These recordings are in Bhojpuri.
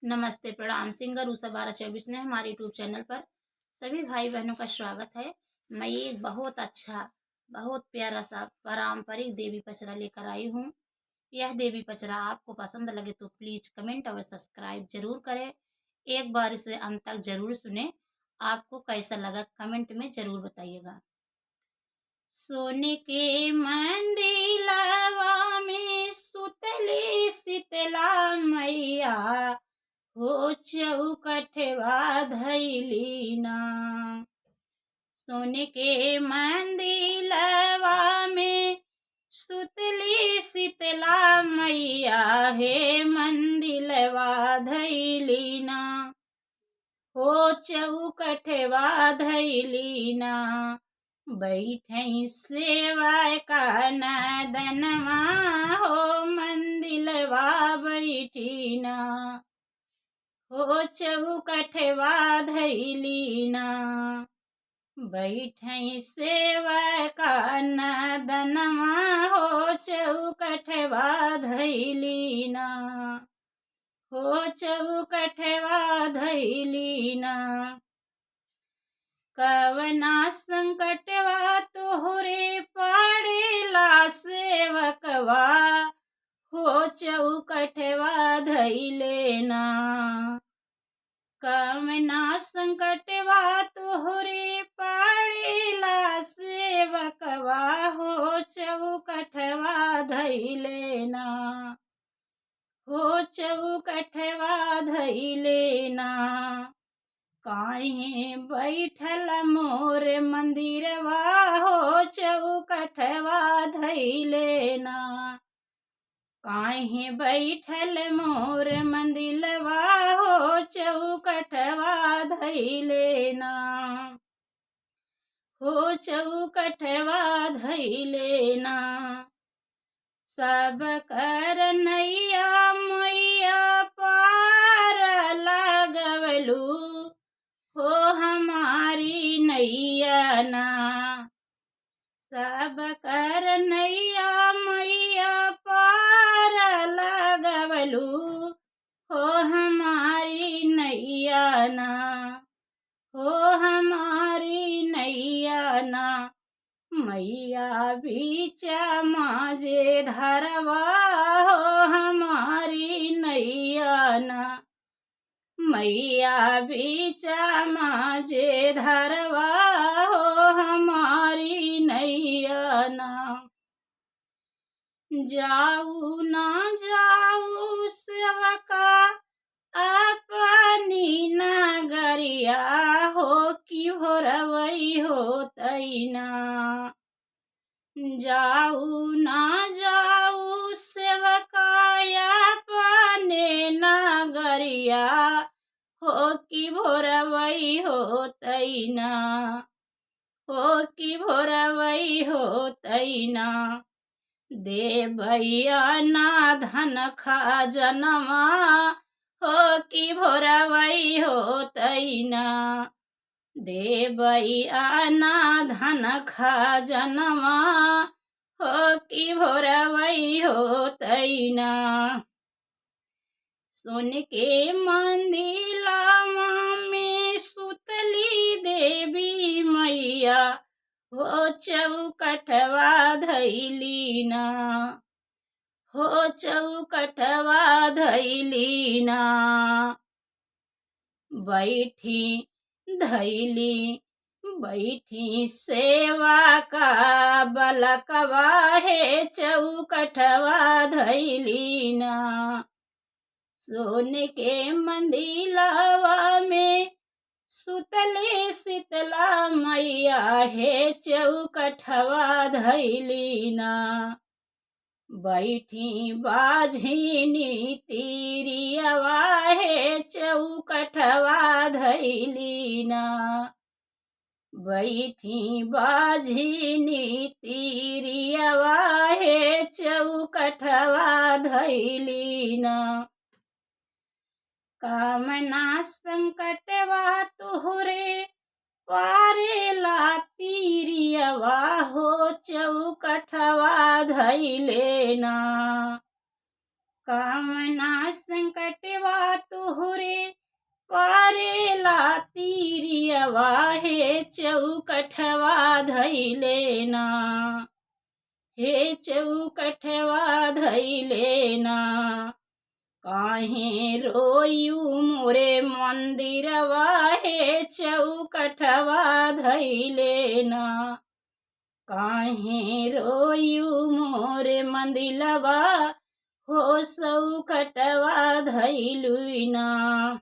नमस्ते, प्रणाम। सिंगर उषा 1224 ने हमारे यूट्यूब चैनल पर सभी भाई बहनों का स्वागत है। मैं एक बहुत अच्छा, बहुत प्यारा सा पारंपरिक देवी पचरा लेकर आई हूँ। यह देवी पचरा आपको पसंद लगे तो प्लीज कमेंट और सब्सक्राइब जरूर करें। एक बार इसे अंत तक जरूर सुने। आपको कैसा लगा कमेंट में जरूर बताइएगा। सोने के मंदिलवा में सुतली शीतला मैया हो चौकठवा धैली ना। सोने के मंदिलवा में सुतली शीतला मैया हे मंदिलवा धैली ना। हो चौकठवा धैली ना। बैठई सेवा का नदनवा हो मंदिलवा बैठी ना। हो चौकठवा धैली ना। बैठई सेवा का नदनवा हो चौकठवा धैली ना। हो चौकठवा धैली ना। कवना संकटवा तोहरे पाड़ेला सेवकवा हो चौकठवा धैले ना। कवना संकटवा तोहरे पाड़ेला सेवकवा हो चौकठवा धैले ना। हो चौकठवा धैले ना। काहे बैठल मोर मंदिरवा हो चौकठवा धैले ना। काहे बैठल मोर मंदिलवा हो चौकठवा धैले ना। हो चौकठवा धैले ना। सब कर नैया मैया पार लगवलू हो हमारी नैया ना। सब कर नैया मैया पार लगवलू हो हमारी नैया ना। हो हमारी नैया ना। मैया बीचा माजे धरवा हो हमारी नैया ना। मैया बीचा माजे धरवा हो हमारी नैया ना। जाऊ ना जाऊ सेवका अपनी नगरिया हो कि भोरवई हो तैना। जाऊ ना जाऊ सेवकाया अपने नगरिया हो कि भोरवई हो तैना। हो कि भोरवई हो तैना। देवैया ना धन खजनवा हो कि भोरवई हो तैना। देवैया ना धन खजनवा हो कि भोरवई हो तैना। सोन के मंदिलवा में सुतली देवी मैया हो चौकठवा धैली ना। हो चौकठवा धैली ना। बैठी धैली बैठी सेवा का बलकवा है चौकठवा धैली ना। सोने के मंदिलवा में सुतले शीतला मैया है चौकठवा धैली ना। बैठी बाझिनी तीरियवा है चौकठवा धैली ना। बैठी बाझिनी तीरियवा है चौकठवा धैली ना। कामना संकटवा तोहरे पारेला तीरियवा हो चौकठवा धैले ना। कामना संकटवा तोहरे मंदिरवा हे चौकठवा धैले ना, हे चौकठवा धैले ना। काहे रोयू मोरे मंदिरवा हे चौकठवा धैले ना, काहे रोयू मोरे मंदिरवा हो चौकठवा धैलू ना।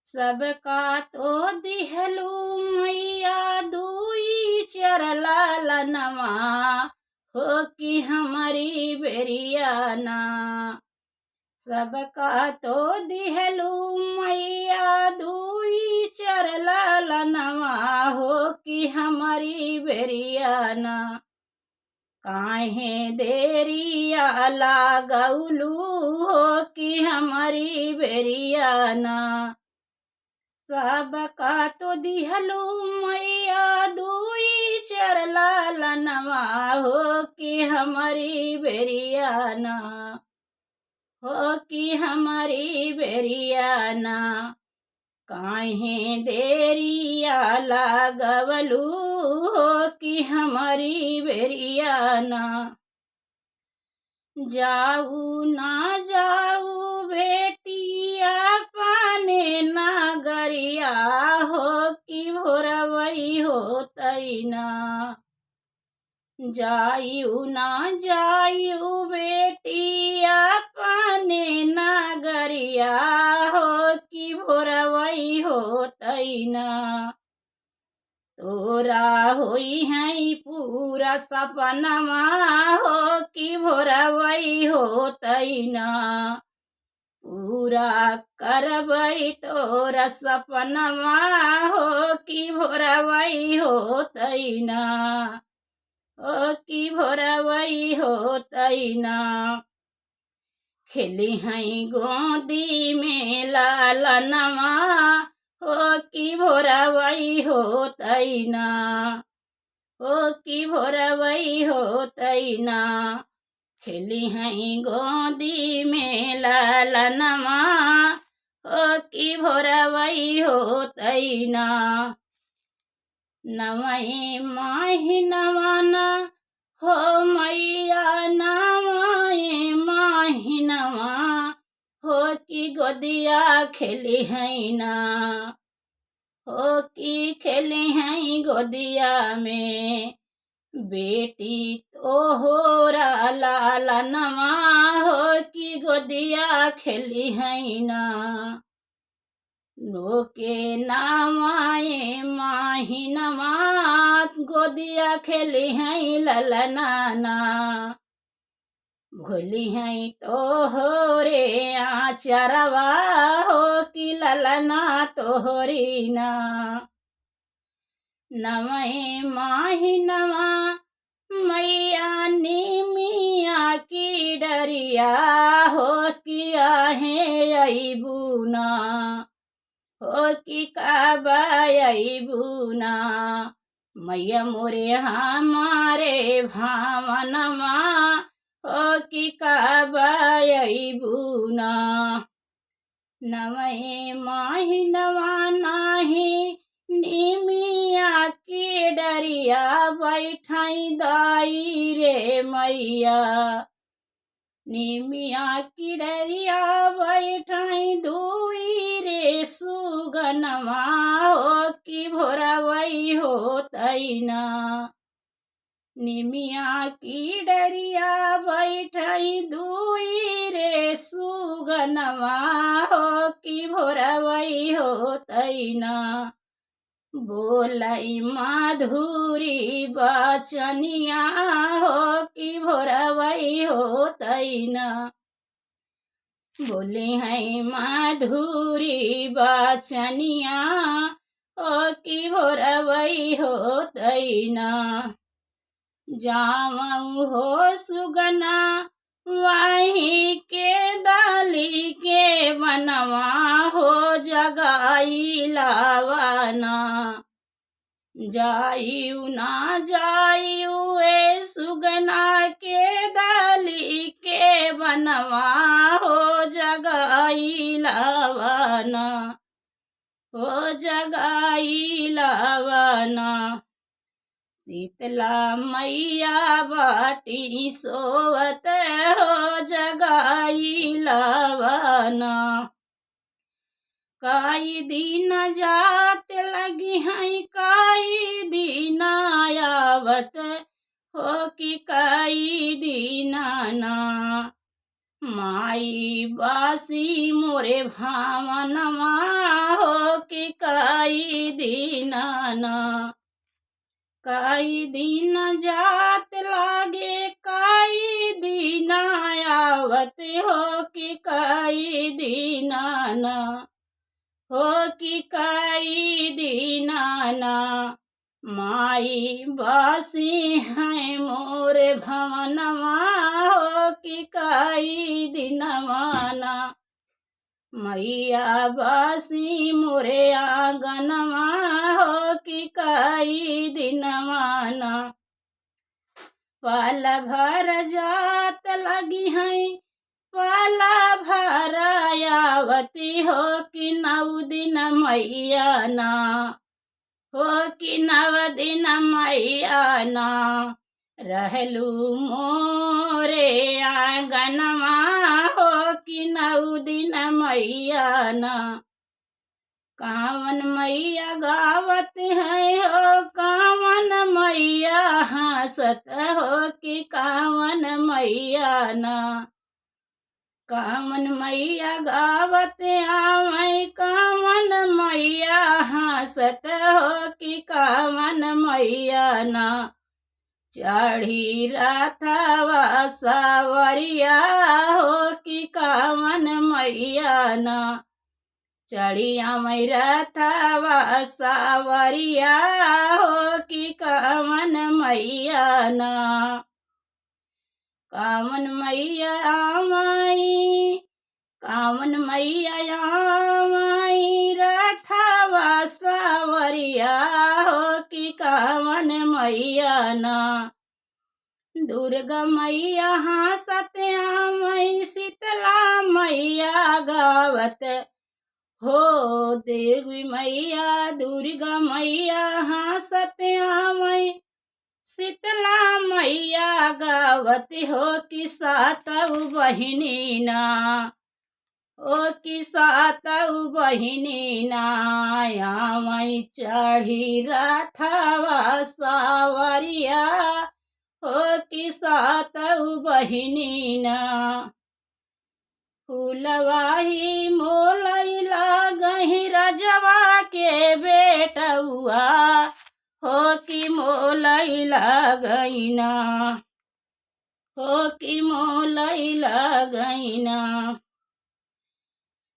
सबका तो दिहलू मैया दुई चरला लनवा हो कि हमारी बेरियाना। सबका तो दिहलू मैया दुई चरला लनवा हो कि हमारी बेरियाना। काहे देरिया लागौलू हो कि हमारी बेरियाना। सबका तो दिहलू मैया दुई चरला लनवा हो कि हमारी बेरियाना, हो कि हमारी बेरियाना। काहे देरिया लागवलू हो कि हमारी बेरियाना। जाऊ ना जाऊ बेटिया पाने नगरिया हो कि भोरवई होतैना। जायू ना जायू बेटिया पाने नगरिया हो कि भोरवई होतैना। तोरा होई है पूरा सपनमा हो कि भोरवई होतैना। पूरा करबई तोरा सपनमा हो कि भोरवई होतैना, हो कि भोरवई होतैना। खेली हैं गोदी में लालनवा हो कि भोरवई होतैना, हो कि भोरवई होतैना। खेली हैं गोदी में लालनवा हो कि भोरवई होतैना। नवई माहिनवाना हो मैया नवई माहिनवा हो कि गोदिया खेली हैं ना, हो कि खेली हैं गोदिया में। बेटी तो हो लालनवा हो कि गोदिया खेली हैं ना। लोके नामाए माहिनवा गोदिया खेली हैं ललनाना। भोली हैं तो हो रे आचरवा हो कि ललना तोहरी ना। नवई माहिनवा मैया निमिया की डरिया हो कि आहे अबूना, हो कि काबूना। मैया मोरे हमारे भावनमा हो कि काबूना। नवई माहिनवा नाही निमिया की डरिया बैठाई दाई रे मैया। निमिया की डरिया बैठाई दुई रे सुगनवा हो कि भोरवई होतैना। निमिया की डरिया बैठाई दुई रे सुगनवा हो कि भोरवई होतैना। बोलई माधुरी बचनिया हो कि भोरवई होतैना। बोले हैं माधुरी बचनिया हो कि भोरवई होतैना। जावऊ हो सुगना वहीं के दाली के बनवा हो जगाई लावाना। जायू ना जायू ए सुगना के दाली के बनवा हो जगाई लावाना। हो जगाई लावना। शीतला मैया बाटी सोवत हो जगाई लावना। काई दिन जात लगी हैं काई दिन आवत हो कि काई दिन ना। माई बासी मोरे भावनमा हो कि काई दिन ना। काई दिन जात लागे काई दिन आवत हो कि काई दिन ना। हो कि काई दिन ना। माई बासी हैं मोर भवनमा हो कि काई दिनवा ना। मैया बासी मोरे आंगनमा हो कि काई दिनवा ना। पाल भर जात लगी हैं पाला भर आवती हो कि 9 दिन मैया ना। हो कि 9 दिन मैया ना। रहलू मोरे आंगनमा हो कि 9 दिन मैया ना। कावन मैया गावत है हो कावन मैया हंसत हो कि कावन मैया ना। कावन मैया गावत आवे कावन मैया हंसत हो कि कावन मैया ना। चढ़ी रथवा सवरिया हो कि कावन मैया ना। चढ़िया मैं रथवा सवरिया हो कि कावन मैया ना। कावन मैया आमाई कावन मैया आमाई रथवा सवरिया हो कि कावन मैया ना। दुर्गा मैया हंसत आमाई शीतला मैया गावत हो। देवी मैया दुर्गा मैया हंसत आमाई शीतला मैया गावत हो कि सातऊ बहिनी ना। ओ कि सातऊ बहिनी ना। आमाई चढ़ी रथवा सावरिया हो कि सातऊ बहिनी ना। फूलवाही मोलैला गही रजवा के बेटउआ हो कि मोलैला गईना। हो कि मोलैला गईना।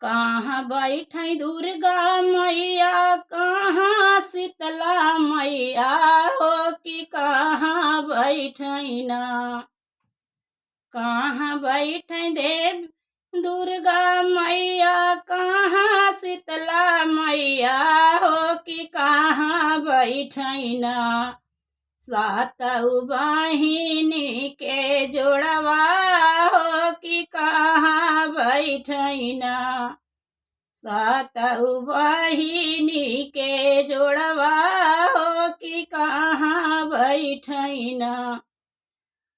कहाँ बैठे दुर्गा मैया कहाँ शीतला मैया हो कि कहाँ बैठना। कहाँ बैठे देव दुर्गा मैया कहाँ शीतला मैया हो कि कहाँ बैठना। सातऊ बहिनी के जोड़वा हो कि कहाँ बैठना। सातऊ बहिनी के जोड़वा हो कि कहाँ बैठना।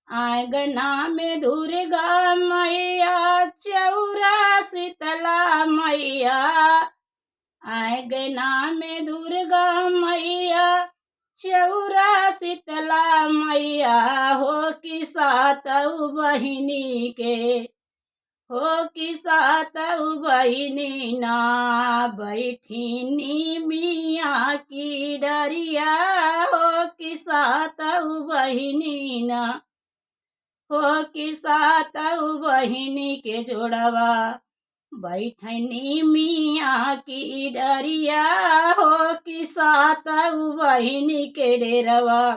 आंगना में दुर्गा मैया चौरा शीतला मैया। आंगना में दुर्गा मैया चौरा शीतला मैया हो कि सातऊ बहिनी के हो कि सातऊ बहिनी ना। बैठीनी मिया की डरिया हो कि सातऊ बहिनी ना। हो कि सातऊ बहिनी के जोड़वा बैठनी मिया की डरिया हो कि सातऊ बहिनी के डेरवा।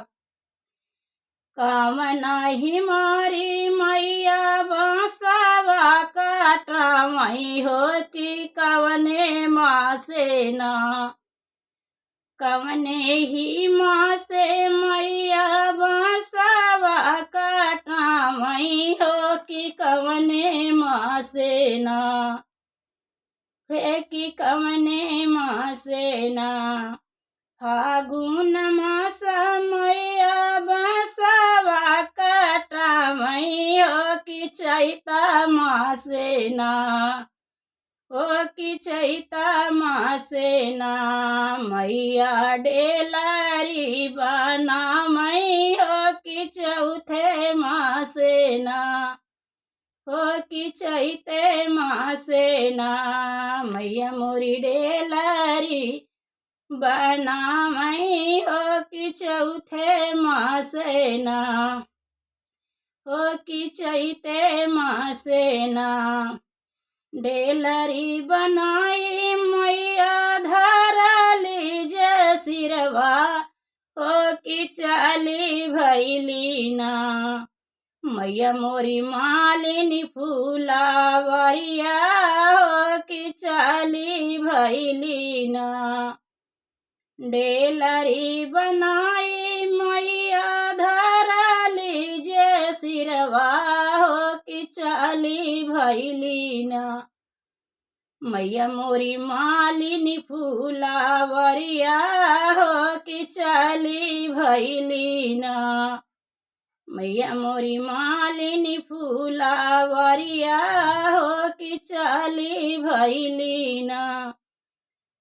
कामना ही मारी मैया बांसवा काटा मई हो कि कवने माँ से ना। कवने ही माँ से मैया बांसवा काटा मई हो कि कवने माँ से ना। हे कि कवने मासेना फागुन मास मैया बसवा कटामई हो कि चैता मासेना ओ कि चैता मासेना मैया डेलारी बनामई हो कि चौथे मासेना हो कि चैते मासेना मैया मोरी डेलारी बनामई हो कि चौथे मासेना हो कि चैते मासेना डेलरी बनाई मैया धरली जे सिरवा हो कि चाली भैलीना मैया मोरी मालिनी फूलावरिया हो कि चाली भैलीना डेलरी बनाई मैया धरली जे सिरवा हो कि चाली भैलीना मैया मोरी मालिनी फूलावरिया हो कि चाली भैलीना मैया मोरी मालिनी फूलावरिया हो कि चाली भैलीना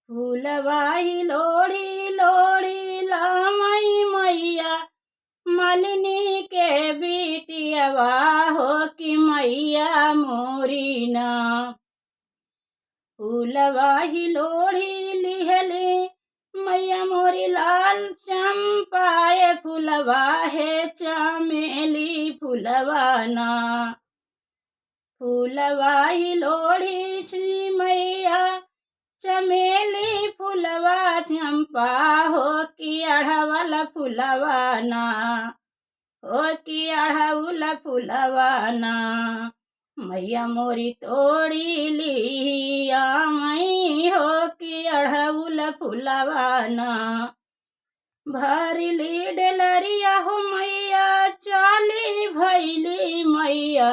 फूलवाही लोढ़ी लोढ़ी लामई मैया मालिनी के बिटियावा हो कि मैया मोरीना फूलवाही लोढ़ी लिहली मैया मोरी लाल चंपाए फूलवा है चमेली फूलवाना फूलवाही लोढ़ी छी मैया चमेली फूलवा चंपा हो कि अढ़वल फूलवाना हो कि अढ़उल फूलवाना मैया मोरी तोड़ी लिया मई हो कि अढ़उल फूलवाना भरली डेलरिया हो मैया चाली भैली मैया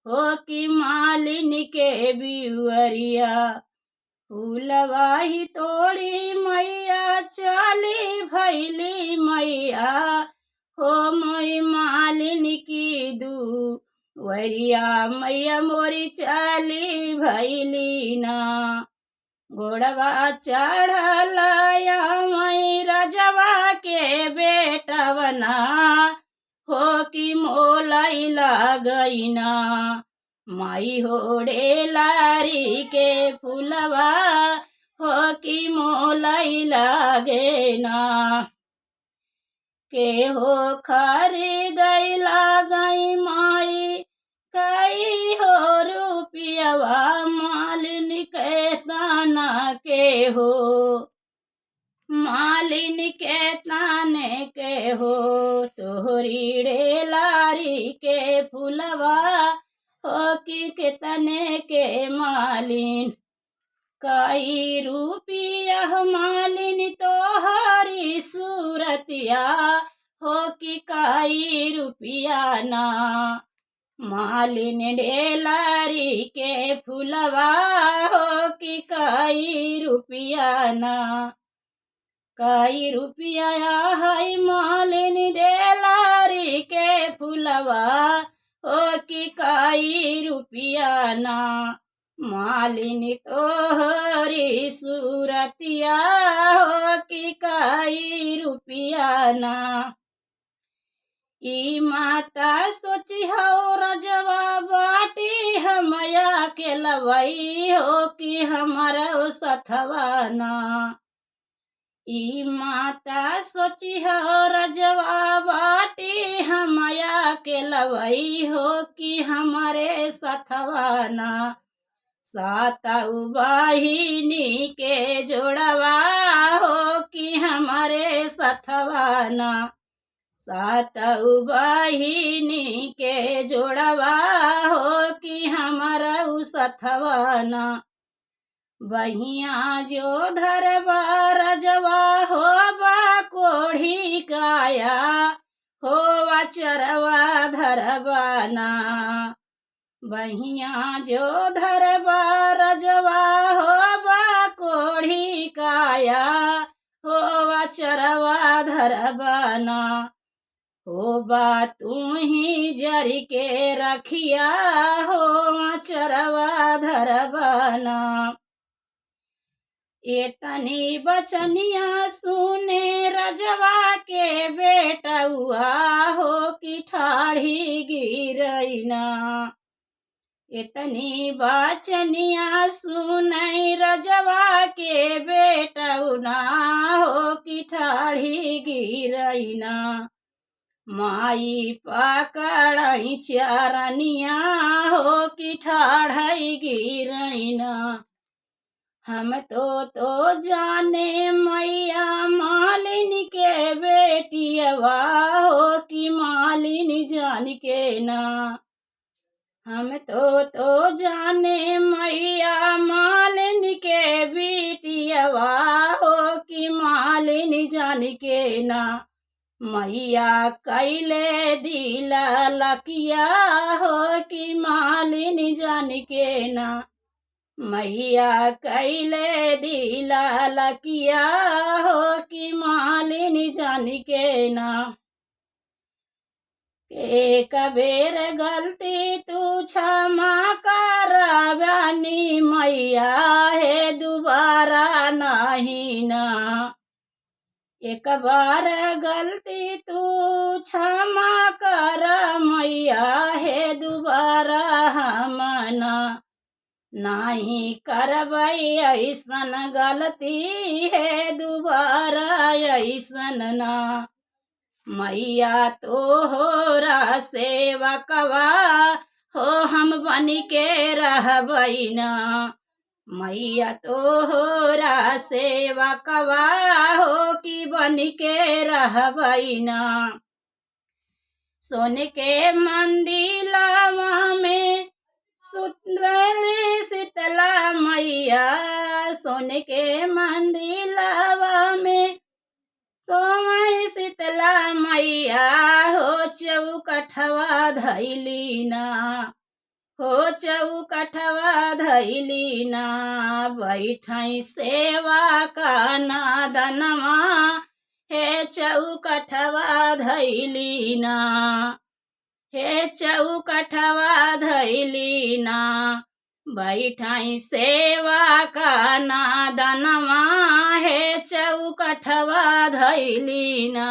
हो कि मालिनी के बिवरिया फूलवाही तोड़ी मैया चाली भैली मैया हो मई मालिनी की दुवरिया मैया मोरी चाली भैलीना घोड़वा चढ़लया मई रजवा के बेटवना हो कि मोलाई लगैना माई हो डेलारी के फूलवा हो कि मोलाई लगेना के हो खरीदैला गई माई कई हो रुपियावा मालिनी के ताना के हो मालिनी के ताने के हो तोहरी डेलारी के फूलवा हो कि कितने के मालिन कई रुपिया मालिनी तोहरी सूरतिया हो कि कई रुपिया ना मालिन डेलारी के फूलवा हो कि कई रुपिया ना कई रुपिया है मालिन डेलारी के फूलवा हो कि कई रुपिया ना मालिनी तोहरी सूरतिया हो कि कई रुपिया ना ई माता सोची हो रजवा बाटी हमया के लवई हो कि हमारा सथवाना ई माता सोची हो रजवा बाटी हमया के लवई हो कि हमारे सथवाना सातऊ बाहिनी के जोड़वा हो कि हमारे सथवाना सातऊ बाहिनी के जोड़वा हो कि हमारा सथवाना बहिया जो धरवा रजवा हो बा कोढ़ी काया हो चरवा धरवाना बहिया जो धरवा रजवा हो धरबना हो बा तू ही जरी के रखिया हो आचरवा धरबना एतनी बचनिया सुने रजवा के बेटउआ हो कि ठाढ़ी गिरैना इतनी बचनिया सुनई रजवा के बेटउना हो कि ठाढ़ी गिरैना माई पकड़ई चरनिया हो कि ठाढ़ई गिरैना हम तो जाने मैया मालिनी के बेटियवा हो कि मालिनी जान के ना हम तो जाने मैया मालिनी के बेटियवा हो कि मालिनी जान के ना मैया कैले दिला लकिया हो कि मालिनी जान के ना मैया कैले दिला लकिया हो कि मालिनी जान के ना एक बेर गलती तू क्षमा करवानी मैया है दोबारा नहीं ना एक बार गलती तू क्षमा कर मैया है दोबारा हमना नहीं करबई ऐसन गलती है दोबारा ऐसन ना मैया तो हो रा सेवकवा हो हम बन के रहबई ना मैया तो हो रा सेवकवा हो कि बन के रहबई ना सोने के मंदिलवा में सुतरली शीतला मैया सोने के मंदिलवा में सोमई शीतला मैया हो चौकठवा धैली ना हो चौकठवा धैली ना बैठई सेवा का नादनवा हे चौकठवा धैली ना हे चौकठवा धैली ना बैठई सेवा का नादनवा हे चौकठवा धैली ना।